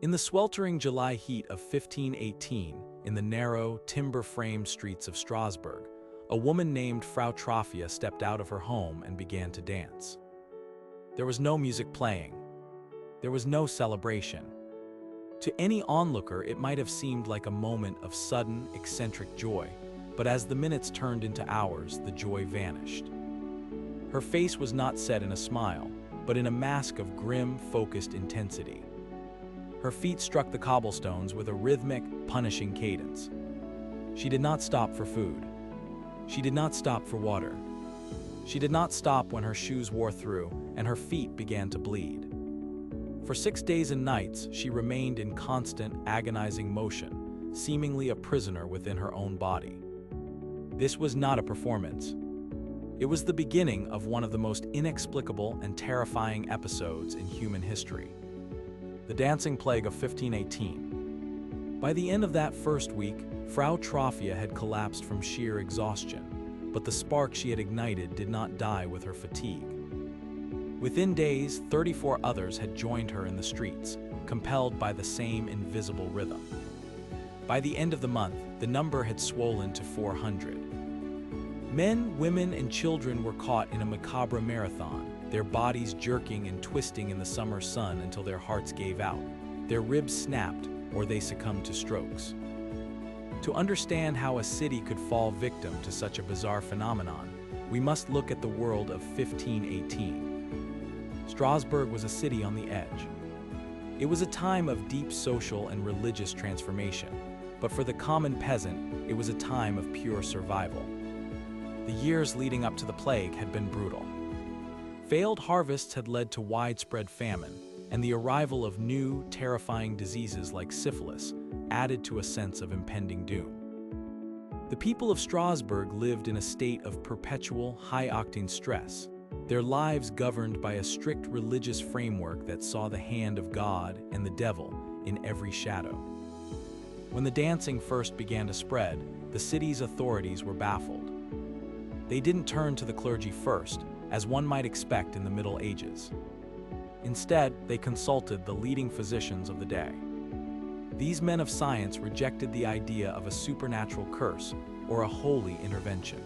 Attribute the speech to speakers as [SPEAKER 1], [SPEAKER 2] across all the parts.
[SPEAKER 1] In the sweltering July heat of 1518, in the narrow, timber-framed streets of Strasbourg, a woman named Frau Troffea stepped out of her home and began to dance. There was no music playing. There was no celebration. To any onlooker, it might have seemed like a moment of sudden, eccentric joy, but as the minutes turned into hours, the joy vanished. Her face was not set in a smile, but in a mask of grim, focused intensity. Her feet struck the cobblestones with a rhythmic, punishing cadence. She did not stop for food. She did not stop for water. She did not stop when her shoes wore through and her feet began to bleed. For 6 days and nights, she remained in constant, agonizing motion, seemingly a prisoner within her own body. This was not a performance. It was the beginning of one of the most inexplicable and terrifying episodes in human history. The Dancing Plague of 1518. By the end of that first week, Frau Troffea had collapsed from sheer exhaustion, but the spark she had ignited did not die with her fatigue. Within days, 34 others had joined her in the streets, compelled by the same invisible rhythm. By the end of the month, the number had swollen to 400. Men, women, and children were caught in a macabre marathon, their bodies jerking and twisting in the summer sun until their hearts gave out, their ribs snapped, or they succumbed to strokes. To understand how a city could fall victim to such a bizarre phenomenon, we must look at the world of 1518. Strasbourg was a city on the edge. It was a time of deep social and religious transformation, but for the common peasant, it was a time of pure survival. The years leading up to the plague had been brutal. Failed harvests had led to widespread famine, and the arrival of new, terrifying diseases like syphilis added to a sense of impending doom. The people of Strasbourg lived in a state of perpetual, high-octane stress, their lives governed by a strict religious framework that saw the hand of God and the devil in every shadow. When the dancing first began to spread, the city's authorities were baffled. They didn't turn to the clergy first, as one might expect in the Middle Ages. Instead, they consulted the leading physicians of the day. These men of science rejected the idea of a supernatural curse or a holy intervention.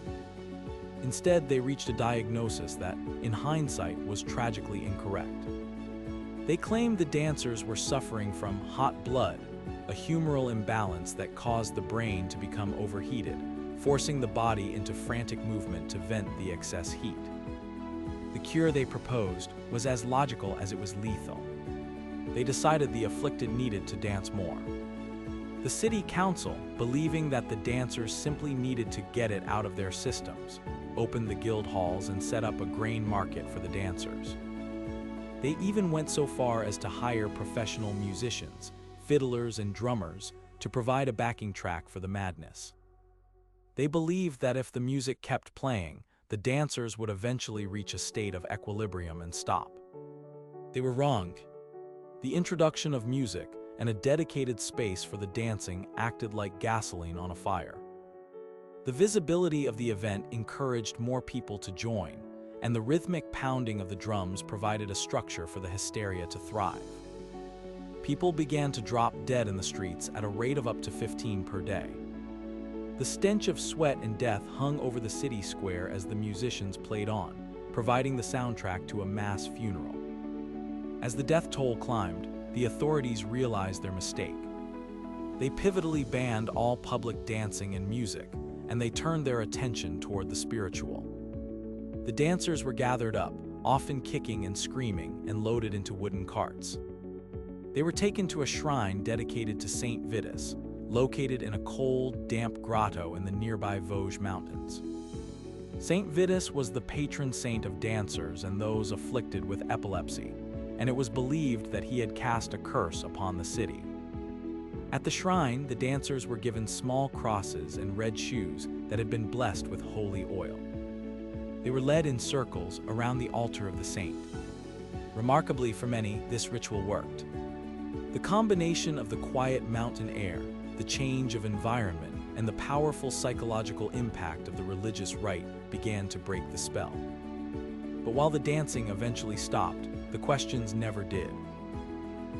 [SPEAKER 1] Instead, they reached a diagnosis that, in hindsight, was tragically incorrect. They claimed the dancers were suffering from hot blood, a humoral imbalance that caused the brain to become overheated, forcing the body into frantic movement to vent the excess heat. The cure they proposed was as logical as it was lethal. They decided the afflicted needed to dance more. The city council, believing that the dancers simply needed to get it out of their systems, opened the guild halls and set up a grain market for the dancers. They even went so far as to hire professional musicians, fiddlers and drummers, to provide a backing track for the madness. They believed that if the music kept playing, the dancers would eventually reach a state of equilibrium and stop. They were wrong. The introduction of music and a dedicated space for the dancing acted like gasoline on a fire. The visibility of the event encouraged more people to join, and the rhythmic pounding of the drums provided a structure for the hysteria to thrive. People began to drop dead in the streets at a rate of up to 15 per day. The stench of sweat and death hung over the city square as the musicians played on, providing the soundtrack to a mass funeral. As the death toll climbed, the authorities realized their mistake. They pivotally banned all public dancing and music, and they turned their attention toward the spiritual. The dancers were gathered up, often kicking and screaming, and loaded into wooden carts. They were taken to a shrine dedicated to Saint Vitus, located in a cold, damp grotto in the nearby Vosges Mountains. Saint Vitus was the patron saint of dancers and those afflicted with epilepsy, and it was believed that he had cast a curse upon the city. At the shrine, the dancers were given small crosses and red shoes that had been blessed with holy oil. They were led in circles around the altar of the saint. Remarkably for many, this ritual worked. The combination of the quiet mountain air, the change of environment, and the powerful psychological impact of the religious rite began to break the spell. But while the dancing eventually stopped, the questions never did.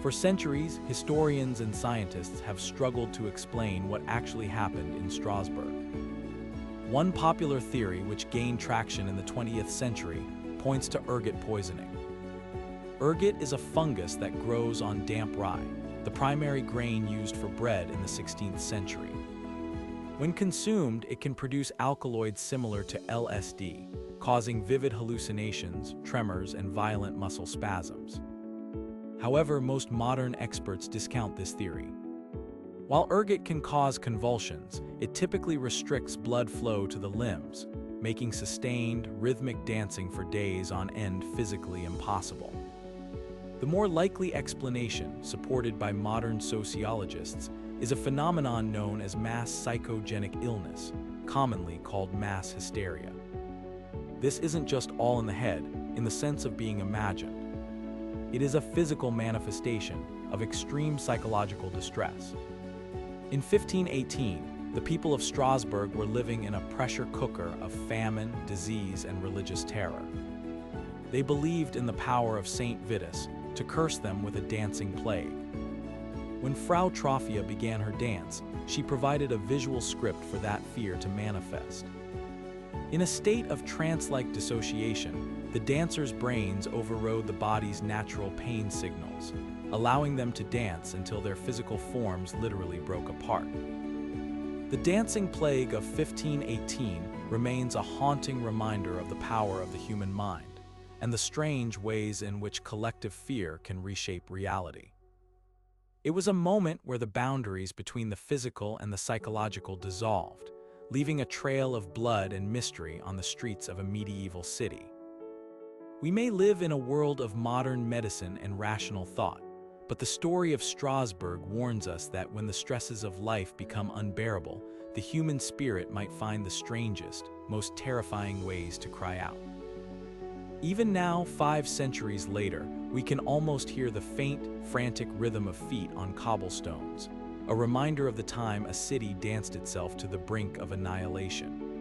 [SPEAKER 1] For centuries, historians and scientists have struggled to explain what actually happened in Strasbourg. One popular theory which gained traction in the 20th century points to ergot poisoning. Ergot is a fungus that grows on damp rye, the primary grain used for bread in the 16th century. When consumed, it can produce alkaloids similar to LSD, causing vivid hallucinations, tremors, and violent muscle spasms. However, most modern experts discount this theory. While ergot can cause convulsions, it typically restricts blood flow to the limbs, making sustained, rhythmic dancing for days on end physically impossible. The more likely explanation, supported by modern sociologists, is a phenomenon known as mass psychogenic illness, commonly called mass hysteria. This isn't just all in the head, in the sense of being imagined. It is a physical manifestation of extreme psychological distress. In 1518, the people of Strasbourg were living in a pressure cooker of famine, disease, and religious terror. They believed in the power of Saint Vitus to curse them with a dancing plague. When Frau Troffea began her dance, she provided a visual script for that fear to manifest. In a state of trance-like dissociation, the dancers' brains overrode the body's natural pain signals, allowing them to dance until their physical forms literally broke apart. The dancing plague of 1518 remains a haunting reminder of the power of the human mind and the strange ways in which collective fear can reshape reality. It was a moment where the boundaries between the physical and the psychological dissolved, leaving a trail of blood and mystery on the streets of a medieval city. We may live in a world of modern medicine and rational thought, but the story of Strasbourg warns us that when the stresses of life become unbearable, the human spirit might find the strangest, most terrifying ways to cry out. Even now, 5 centuries later, we can almost hear the faint, frantic rhythm of feet on cobblestones, a reminder of the time a city danced itself to the brink of annihilation.